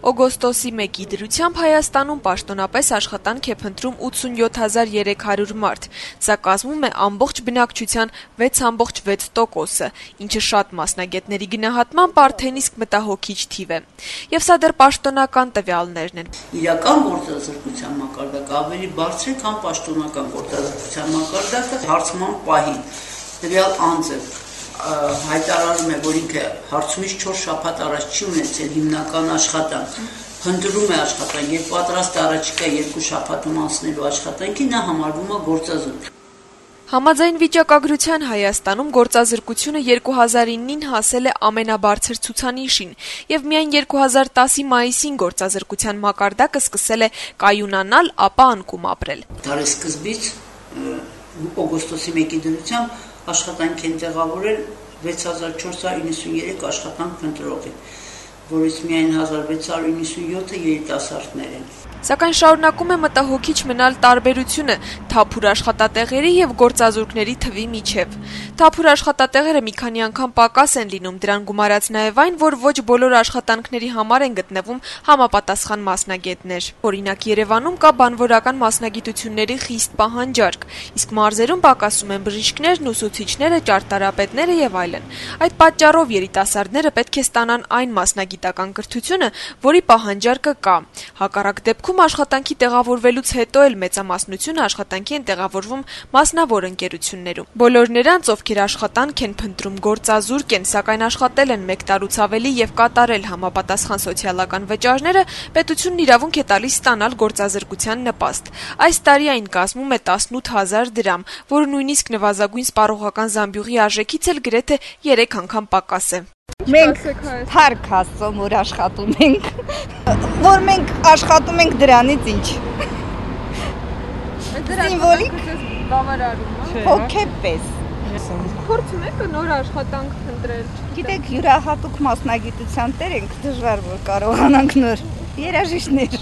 Օգոստոսի 1-ի դրությամբ Հայաստանում պաշտոնապես աշխատանք է փնտրում 87,300 մարդ, սա կազմում է ամբողջ բնակչության 6,6%-ը, ինչը շատ մասնագետների գնահատմամբ արդեն իսկ մտահոգիչ թիվ է։ Եվ սա դեռ պաշտոնական տվյալներն են։ Իրական գործազրկության մակարդակը ավելի բարձր է, քան պաշտոնական գործազրկության մակարդակը հարցման պահին։ Տվյալ անձը հայտարարում է, որ ինքը հարցումից 4 շաբաթ առաջ չի ունեցել հիմնական աշխատանք, փնտրում է աշխատանք եւ պատրաստ է առաջիկա 2 շաբաթում անցնելու աշխատանքի, նա համարվում է գործազուրկ։ Համաձայն վիճակագրության Հայաստանում գործազրկությունը 2009-ին հասել է ամենաբարձր ցուցանիշին եւ միայն 2010-ի մայիսին գործազրկության մակարդակը սկսել է կայունանալ, ապա անկում ապրել։ Տարեսկզբից օգոստոսի 1-ի դրությամբ աշխատանք են տեղավորել 6493 աշխատանք փնտրողի, որից միայն 1697-ը երիտասարդներ են։ Սակայն շարունակում է մտահոգիչ մնալ տարբերությունը թափուր աշխատատեղերի եւ գործազուրկների թվի միջև։ Թափուր աշխատատեղերը մի քանի անգամ պակաս են լինում, դրան գումարած նաեւ այն, որ ոչ բոլոր աշխատանքների համար են գտնվում համապատասխան մասնագետներ։ Օրինակ Երևանում կա բանվորական մասնագիտությունների խիստ պահանջարկ, իսկ մարզերում պակասում են բժիշկներն, ուսուցիչները, ճարտարապետները եւ այլն։ Այդ պատճառով երիտասարդները պետք է ստանան այն մասնագիտական կրթությունը, որի պահանջարկը կա։ Հակառակ դեպքում աշխատանքի տեղավորվելուց հետո էլ մեծամասնությունը աշխատանքի են տեղավորվում մասնավոր ընկերություններում։ Բոլոր նրանց, ովքեր աշխատանք են փնտրում, գործազուրկ են, սակայն աշխատել են 1 տարուց ավելի եւ կատարել համապատասխան սոցիալական վճարները, պետությունն իրավունք է տալիս ստանալ գործազրկության նպաստ։ Այս տարի այն կազմում է 18000 դրամ, որը նույնիսկ նվազագույն սպառողական զամբյուղի արժեքից էլ գրեթե 3 անգամ պակաս է։ Մենք թարք Աստծո որ աշխատում ենք, որ մենք աշխատում ենք դրանից ինչ։ Սիմվոլիկ բավարարում է։ Հոգեպես։ Փորձում եք նոր աշխատանք փնտրել։ Գիտեք, յուրահատուկ մասնագիտության տեր ենք, դժվար որ կարողանանք նոր երաժիշտներ,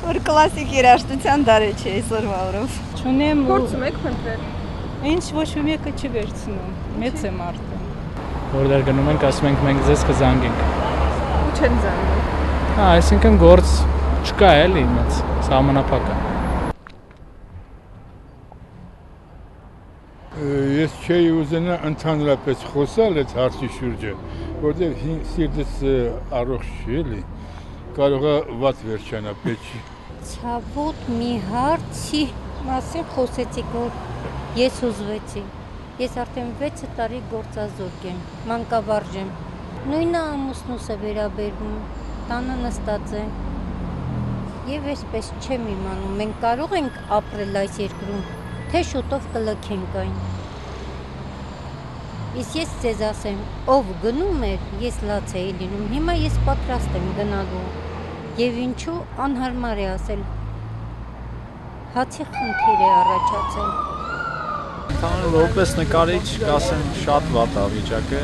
որ կլասիկ երաժշտության դարը չէ այսօրվա օրով։ Չունեմ։ Փորձում եք փնտրել։ Ինչ ոչ մեկը չի վերցնում, մեծ է մարդը։ Որտեղ գնում ենք, ասում ենք մենք ձեզ կզանգենք։ Ու չեն զանգում։ Այսինքն գործ չկա էլի մեծ, սահմանափակ է։ Ես չէի ուզենա ընդհանրապես խոսալ այդ հարցի շուրջը, որտեղ սիրտս առողջ չի էլի, կարող է վատ վերջանա պետք։ Ցավոտ մի հարցի մասին խոսեցիք, որ ես ուզվեցի։ Ես արդեն 6 տարի գործազուրկ եմ, մանկավարժ եմ։ Նույնը ամուսնուս է վերաբերվում, տանը նստած է։ Եվ այսպես չեմ իմանում, մենք կարող ենք ապրել այս երկրում, թե շուտով կլքենք այն։ Իսկ ես ձեզ ասեմ, ով գնում էր, ես լաց էի լինում, հիմա ես պատրաստ եմ գնալու։ Եվ ինչու անհարմար է ասել, հացի խնդիր է առաջացել։ Որպես նկարիչ կասեմ շատ վատ վիճակ է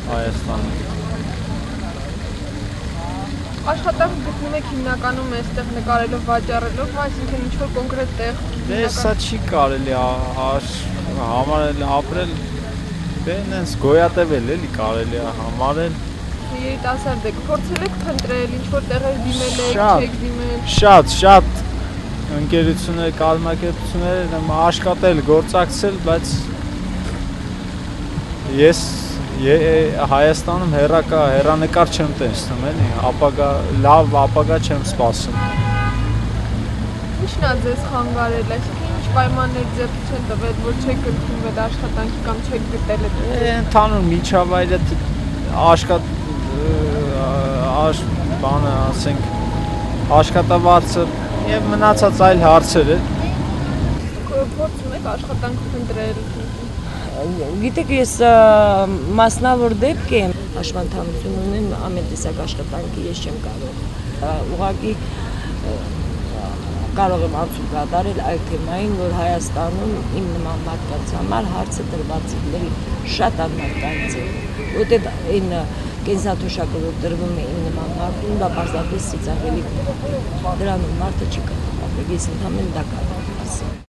Հայաստանում։ Աշխատանք գտնում եք հիմնականում այստեղ նկարելով, վաճառելով, այսինքն ինչ-որ կոնկրետ տեղ։ Դե սա չի կարելի համարել ապրել, դե նենց գոյատևել էլի կարելի է համարել։ Երիտասարդ եք, փորձել եք փնտրել, ինչ-որ տեղեր դիմել եք, չեք դիմել։ Շատ ընկերություններ, կազմակերպություններ եմ աշխատել, գործակցել, բայց ես Հայաստանում հեռանկար չեմ տեսնում, էլի, լավ ապագա չեմ սպասում։ Ինչն է ձեզ խանգարել, այսինքն ինչ պայմաններ ձեռք չեն տվել, որ չեք ընդունվել աշխատանքի կամ չեք գտել այդ։ Ընդհանուր միջավայրը աշխատավարձը եւ մնացած այլ հարցեր է։ Փորձում եք աշխատանք փնտրել։ Գիտեք, ես մասնավոր դեպք եմ, աշխատանություն ունեմ, ամեն տեսակ աշխատանքի ես չեմ կարող։ Ուղղակի կարող եմ անցում կատարել այդ թեմային, որ Հայաստանում իմ նման մարդկանց համար հարցը տրված է շատ անմարդկանց է, որտեղ այն կենսաթոշակը որ տրվում է իմ նման մարդուն, դա պարզապես ծիծաղելի դրանում մարդը չի կարող ապրել, ես ընդհանրապես դա կարող